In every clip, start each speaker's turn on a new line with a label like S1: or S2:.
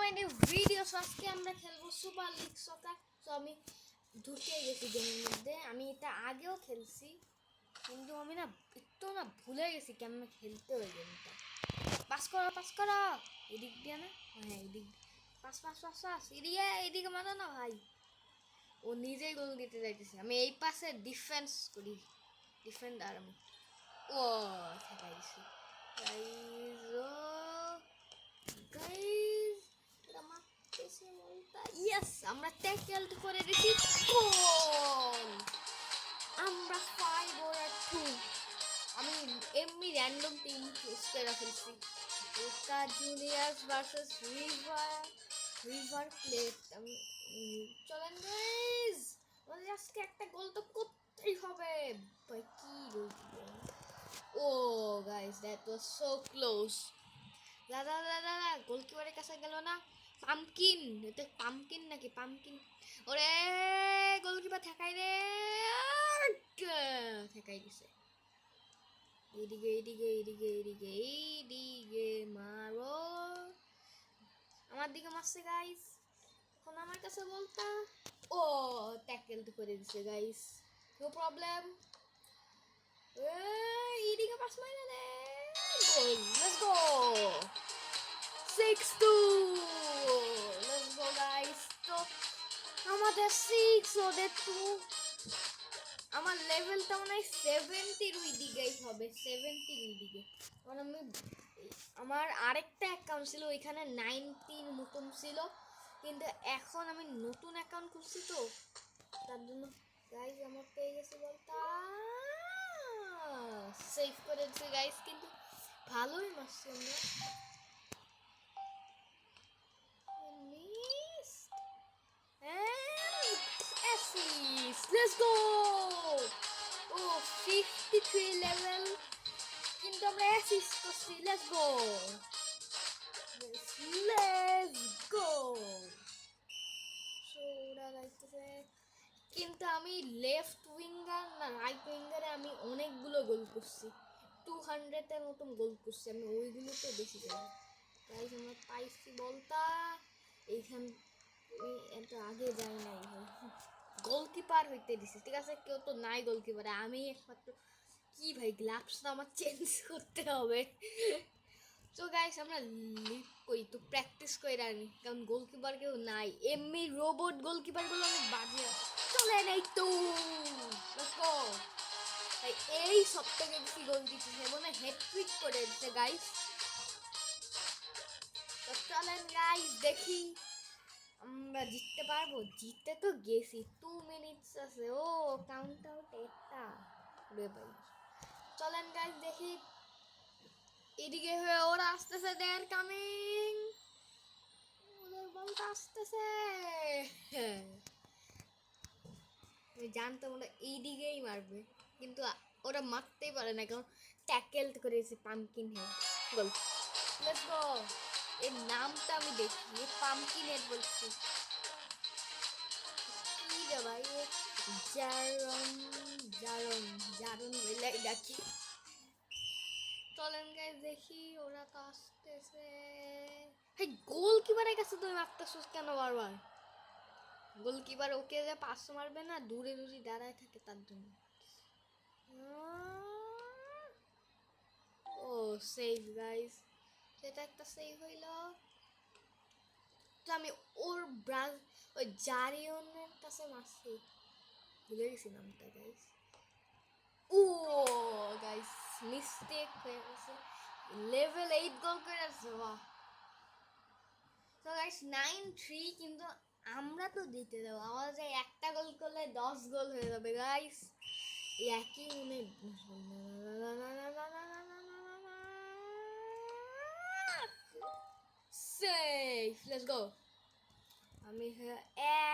S1: My new video. আজকে আমরা খেলবো সুপার লিগ সকার। তো আমি ঢুকে গেছি গেমের মধ্যে। আমি এটা আগেও খেলছি, কিন্তু আমি একটু ভুলে গেছি কেমন খেলতে হয় গেমটা। পাস করো এদিক দিয়ে না, হ্যাঁ এদিক পাস এদিকে মারো না ভাই। ও নিজেই গোল দিতে যাইতেছে, আমি এই পাশে ডিফেন্স করি, ডিফেন্ডার আমি। ও ঠেকাই দিছি গাইজ, ইয়েস আমরা ট্যাকেল করে দিছি, গোল। আমরা 5-2। আমি এমনি র্যান্ডম টিম চুজ করে ফেলছি, Boca Juniors versus river plate. আমি চলেন গাইজ, আমাদের আজকে একটা গোল তো করতেই হবে ভাই। কি গোল! ও guys, that was so close. দাদা গোলকিপারের কাছে গেল না। পামকিন, এটা পামকিন নাকি পামকিন? ওরে গোলকিপার ঠেকাই রে, ঠেকাই দিছে। এইদিকে মারো, আমার দিকে মারছে গাইস। এখন আমার কাছে বলতা, ও ট্যাকেল তো করে দিছে গাইস, নো প্রবলেম। এইদিকে পাস মাইরা রে, goal. Let's go 6-2। Let's go guys. তো আমাদের 6 ওদের 2। আমার লেভেলটা মনে হয় 70-র ওইদিকেই হবে, 70-র ওইদিকে। কারণ আমি আমার আরেকটা অ্যাকাউন্ট ছিল, ওইখানে 90-র মতন ছিল, কিন্তু এখন আমি নতুন অ্যাকাউন্ট খুলছি তো তার জন্য গাইস আমার পেয়ে গেছে বলতা, সেভ করে দিচ্ছে গাইস, কিন্তু ভালোই মারছি আমরা। Let's go! Oh, 53 level. কিন্তু আমরা অ্যাসিস্ট করছি। Let's go! Let's go! So ওরা যাইতেছে, কিন্তু আমি লেফট উইঙ্গার না রাইট উইঙ্গারে আমি অনেকগুলো গোল করছি, 200-এর মতন গোল করছি আমি, ওইগুলোতে বেশি গোল। গাইস আমরা পাইছি বলতা, এইখান এত আগে যাই নাই ভাই, গোলকিপার হইতে দিছি, ঠিক আছে? কেউ তো নাই গোলকিপারে, আমি একমাত্র। কি ভাই, গ্লাভসটা আমার চেঞ্জ করতে হবে। তো গাইস আমরা লিগ করি তো প্র্যাকটিস করে রাখি, কারণ গোলকিপার কেউ নাই, এমনি রোবট গোলকিপারগুলো অনেক বাজে। চলে নেই তো, লেটস গো। এই সব থেকে বেশি গোল দিচ্ছে, মনে হ্যাটট্রিক করে দিচ্ছে গাইস। তো চলেন গাইস দেখি আমরা জিততে পারবো। জিততে তো গেছি, 2 মিনিটস আছে। ও কাউন্ট আউট একটা রে ভাই। চলেন গাইস দেখি, এদিকে হয়ে ওরা আসতেছে, দেয়ার কামিং, ওদের বলটা আসতেছে। আমি জানতাম ওরা এইদিকেই মারবে, কিন্তু ওরা মারতেই পারে না, কারণ ট্যাকেল করেছে পাম্পকিন হেড। গোল। লেটস গো। এর নামটা আমি দেখি, পাম্পকিন হেড বলছি। কি রে ভাই, জারন বলে ডাকি। চলেন গাইস দেখি, ওরা তো আসতেছে। হেই, গোলকিপারের কাছে তুমি মারতেছিস কেন বারবার? গোলকিপার ওকে যে পাস মারবে না, দূরে দাঁড়ায় থাকে তার জন্য। ও সেভ গাইস, সেটা একটা সেভ হইল। তো আমি ওর ওই জারিয়নের কাছে মারছি, ভুলে গেছি নামটা গাইস। ও গাইস মিস্টেক হয়ে গেছে, লেভেল 8 গোল করে আসছে। বাহ। তো গাইস 9-3, কিন্তু আমরা তো দিতে দেবো, আমাদের যে একটা গোল করলে 10 গোল হয়ে যাবে গাইস। একই মনে সেফ। Let's go. আমি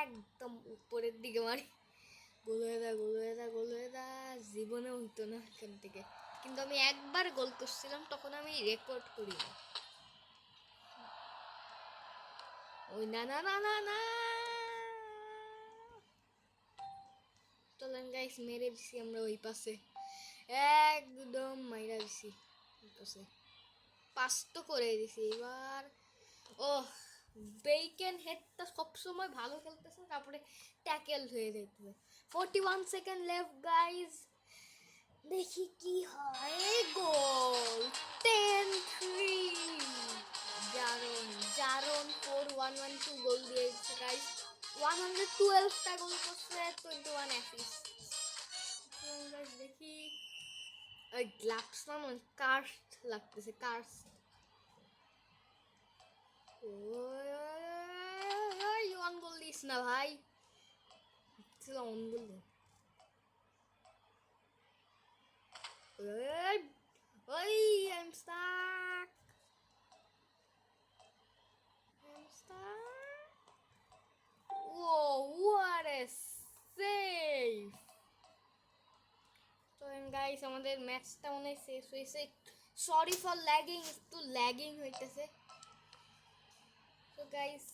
S1: একদম উপরের দিকে মারি, গোল হয়ে দা, জীবনে হইতো না এখান থেকে, কিন্তু আমি একবার গোল করছিলাম, তখন আমি রেকর্ড করি না। ওই না। চলেন গাইস মেরে দিছি আমরা ওই পাশে, একদম মাইরা দিছি ওই পাশে, পাস তো করে দিছি এবার। ও বেকন হেডটা সবসময় ভালো খেলতেছে, তারপরে ট্যাকেল হয়ে যেতেছে। 41 সেকেন্ড লেফট গাইজ, দেখি কি হয়। গোল 10-3। জারন জারন 4112 গোল দিয়েছে গাইজ। 112টা গোল করছে, 21 অ্যাসিস্ট। দেখি ওই গ্লাভস না কার্স্ট লাগতেছে, কার্স্ট। অন গোল দিস না ভাই, অন গোল দে। ওই I'm stuck. I'm stuck. Whoa, what a save! তো গাইস আমাদের ম্যাচটা মনে হয় শেষ হয়েছে। সরি ফর ল্যাগিং, একটু ল্যাগিং হইতেছে। তো গাইস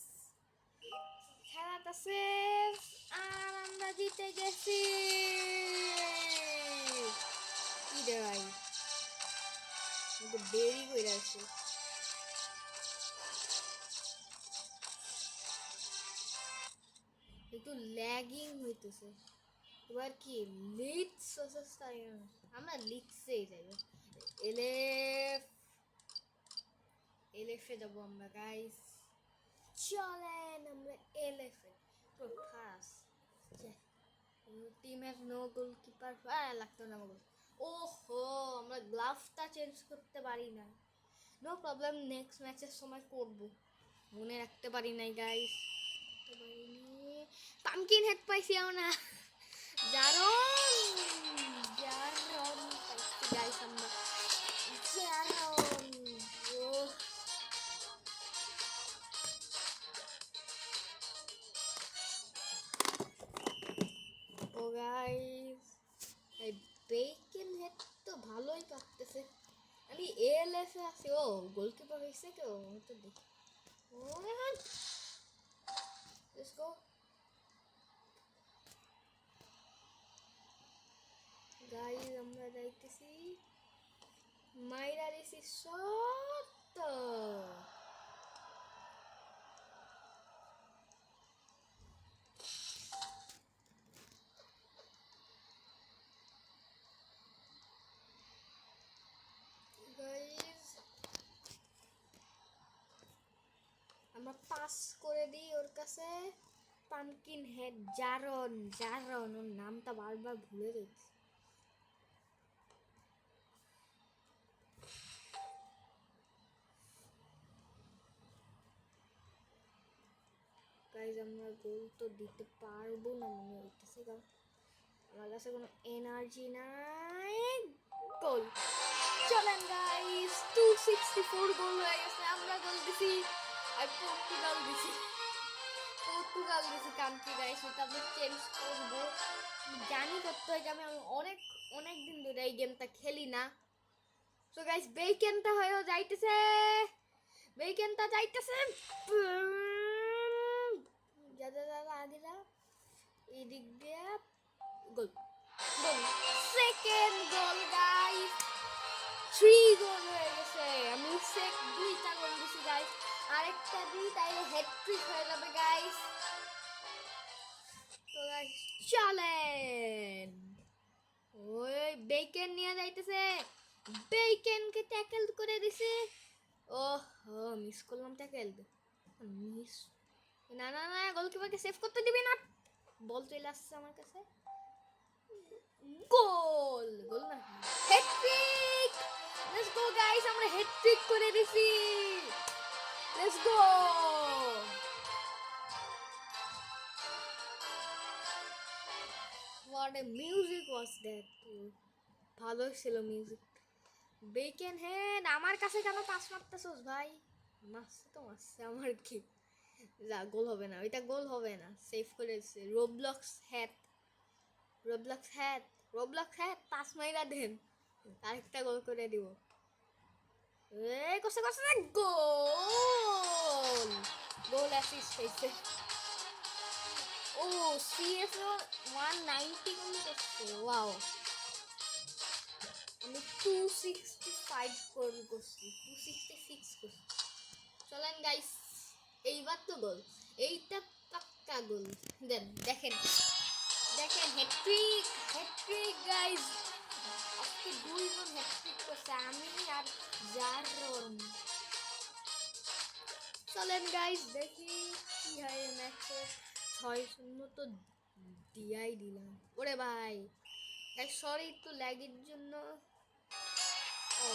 S1: খেলাটা শেষ আর আমরা জিতে গেছি। কি রে ভাই, দেরি করে আছে। একটু ল্যাগিং হইতেছে। এবার কি লিডস আমরা লিডসেই যাই। এলএফে যাবো আমরা গাইস, চলেন আমরা এলএফে। তো ফার্স্ট টিমের নো গোলকিপার লাগতো না গোল। ওহো, আমরা গ্লাভসটা চেঞ্জ করতে পারি না। নো প্রবলেম, নেক্সট ম্যাচের সময় করব। মনে রাখতে পারি নাই গাইস, পামকিন হেড পাইছি না। জারন জারন পাইছি গাইস আমরা। জারন ও গাইস, এই বেকন হেড তো ভালোই কাটতেছে। আমি এএলএফ এ আছি। ও গোলকিপার হইছে কেউ, তো দেখি। লেটস গো গাইস, আমরা যাইতেছি। মাইরা দিছি শট। গাইস আমরা পাস করে দিই ওর কাছে। পামকিন হেড জারন জারন, ওর নামটা বারবার ভুলে যাচ্ছি। গাইস আমরা গোল তো দিতে পারবো না মনে হইতেছে, কারণ আমার কাছে কোনো এনার্জি নাই। গোল, চলেন গাইস 264 গোল হয়ে গেছে। আমরা গোল দিছি আর পর্তুগাল দিছি। কান্ট্রি গাইস, এটা আমি চেঞ্জ করবো, জানি করতে হয়ে যাবে। আমি অনেক অনেক দিন ধরে এই গেমটা খেলি না। সো গাইস বেকনটা হয়েও যাইতেছে, বেকনটা যাইতেছে। আগেরা এই দিক দিয়ে গোল, গোল, সেকেন্ড গোল গাইস। 3 গোল হয়ে গেছে। আমি দুইটা গোল দিছি গাইস, আরেকটা দিই তাইলে হ্যাটট্রিক হয়ে যাবে গাইস। তো গাইস চলেন, ওই বেকন নিয়ে যাইতেছে, বেকনকে ট্যাকেল করে দিছে। ওহো, মিস করলাম ট্যাকেল, মিস। না না না, গোলকিপারকে সেভ করতে দিবি না। বল চলে আসছে আমার কাছে। গোল, গোল না, হ্যাটট্রিক। লেটস গো গাইস, আমরা হ্যাটট্রিক করে দিছি। Let's go. What a music was that? ভালো ছিল মিউজিক। বেকন হেড আমার কাছে কেন পাস মারতেছস ভাই? মারছে তো মারছে, আমার কি যা, গোল হবে না, ওইটা গোল হবে না। সেভ করেছে Roblox hat, Roblox hat, Roblox hat, pass মাইরা দেন, আরেকটা গোল করে দিব। এই কষ্ট কষ্ট না, গোল, গোল অ্যাসিস্ট হয়েছে। ও সিএফও 190 গোল করছে, ওয়াও। আমি 265 গোল করছি, 266 করছি। চলেন গাইস, এইবার এবার তো গোল, এইটা পাক্কা গোল। দেন দেখেন দেখেন হ্যাট্রিক হ্যাট্রিক গাইস, আজকে 2 জন হ্যাট্রিক করছে, আমি আর জারন। চলেন গাইস দেখি কি হয় ম্যাচে। 6-0 তো দিয়াই দিলাম। ওরে ভাই সরি একটু ল্যাগের জন্য। ও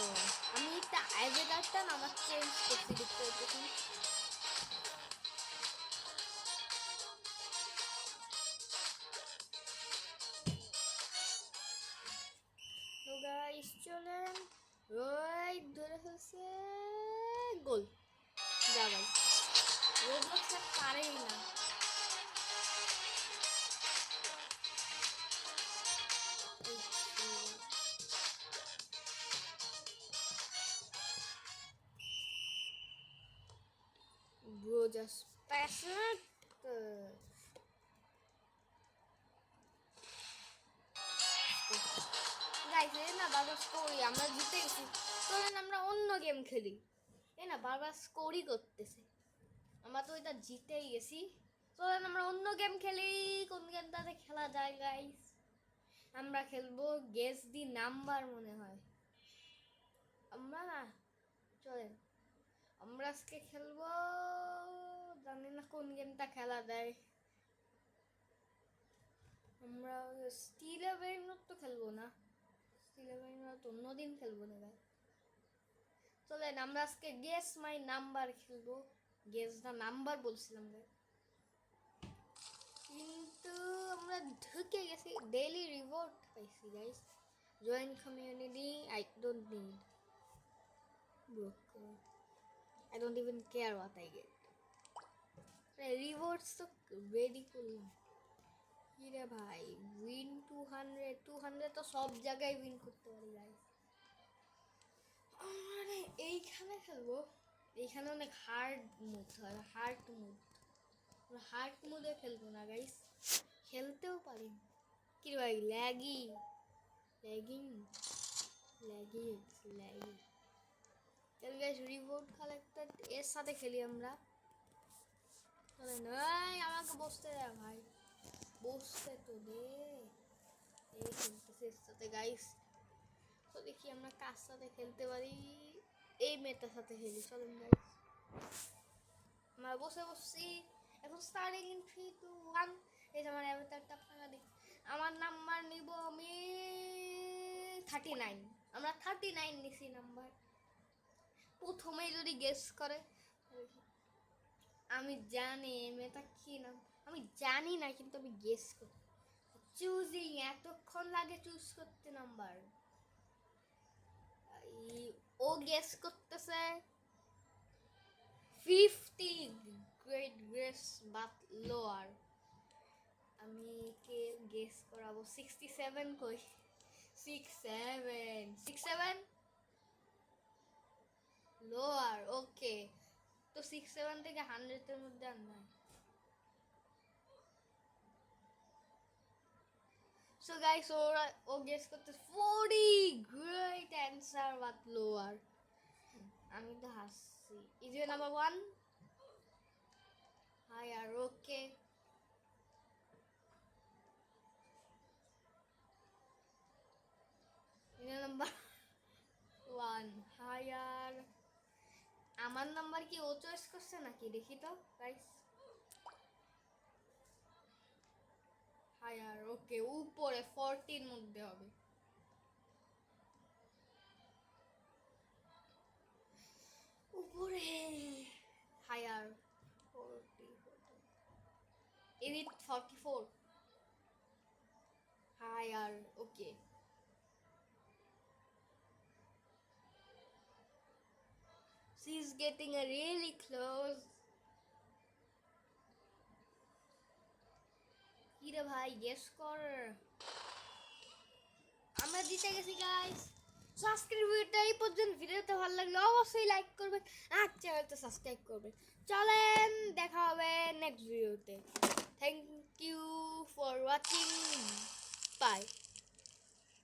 S1: আমি একটা আইভেদারটা আমার চেঞ্জ করছি দেখতে দেখুন। তো গাইস চলেন, রাইট ধরে ফেলছে, গোল। যা ভাই রোবলক্স আর পারেই না। Bro just pass it. Guys এই না বারবার স্কোরি, আমরা জিতে গেছি। চলেন আমরা অন্য গেম খেলি। এই না বারবার স্কোরই করতেছে, আমরা তো এটা জিতেই গেছি। চলেন আমরা অন্য গেম খেলি। কোন গেমটাতে খেলা যায় গাইস? আমরা খেলবো গেস দি নাম্বার মনে হয়। আমরা না চলেন আমরা আজকে খেলবো, জানি না কোন গেমটা খেলা দেয়। আমরা স্টিল ব্রেইন তো খেলবো না, স্টিল ব্রেইন তো অন্যদিন খেলবো না ভাই। চলেন আমরা আজকে গেস মাই নাম্বার খেলবো। গেস দা নাম্বার বলছিলাম ভাই, কিন্তু আমরা ঢুকে গেছি। ডেইলি রিওয়ার্ড পাইছি guys. Join community, I don't need broker, I don't even care what I get. Rewards তো রেডি করলাম। কিরে ভাই উইন 200 তো সব জায়গায় উইন করতে পারি গাইস। আরে এইখানে খেলবো, এইখানে অনেক হার্ড মুড হয়, হার্ড মুড। হার্ড মুডে খেলবো না গাইস, খেলতেও পারি। কি ভাই ল্যাগি ল্যাগিং ল্যাগি ল্যাগি। চল গাইস রিওয়ার্ড কালেক্টর এর সাথে খেলি আমরা। চলেন আমাকে বসতে দে ভাই, বসতে তো দে। এই খেলতেছে এর সাথে গাইস। তো দেখি আমরা কার সাথে খেলতে পারি। এই মেয়েটার সাথে খেলি। চলেন গাইস আমরা বসে বসছি। এখন স্টার্টিং ইন 3 2 1। এই যে আমার অ্যাভাটারটা আপনারা দেখুন। আমার নাম্বার নিব আমি 39। আমরা 39 নিছি নাম্বার। প্রথমেই যদি গেস করে, আমি জানি মেয়েটা কি নাম, আমি জানি না কিন্তু আমি গেস করি। চুজিং এতক্ষণ লাগে চুজ করতে নাম্বার। ও গেস করতেছে 50 গ্রেট গ্রেস বাট লোয়ার। আমি কে গেস করাবো 67 কই। 67 লোয়ার। ওকে তো 67 থেকে 100 এর মধ্যে আর নাই। সো গাইস ও গেস করতে 40 গ্রেট অ্যান্সার বাট লোয়ার। আমি তো হাসছি। Is you number 1 higher. Okay number 1 higher. আমার নাম্বার কি ও চয়েস করছে নাকি দেখি তো গাইস। হায়ার। ওকে উপরে 40 মধ্যে হবে। উপরে higher 40 edit 44 higher. Okay she's getting a really close. কিরে ভাই গেস কর। আমরা জিতে গেছি গাইস। সো আজকের ভিডিওটা এই পর্যন্ত। ভিডিওটা ভালো লাগলে অবশ্যই লাইক করবেন আর চ্যানেলটা সাবস্ক্রাইব করবেন। চলেন দেখা হবে নেক্সট ভিডিওতে। Thank you for watching, by.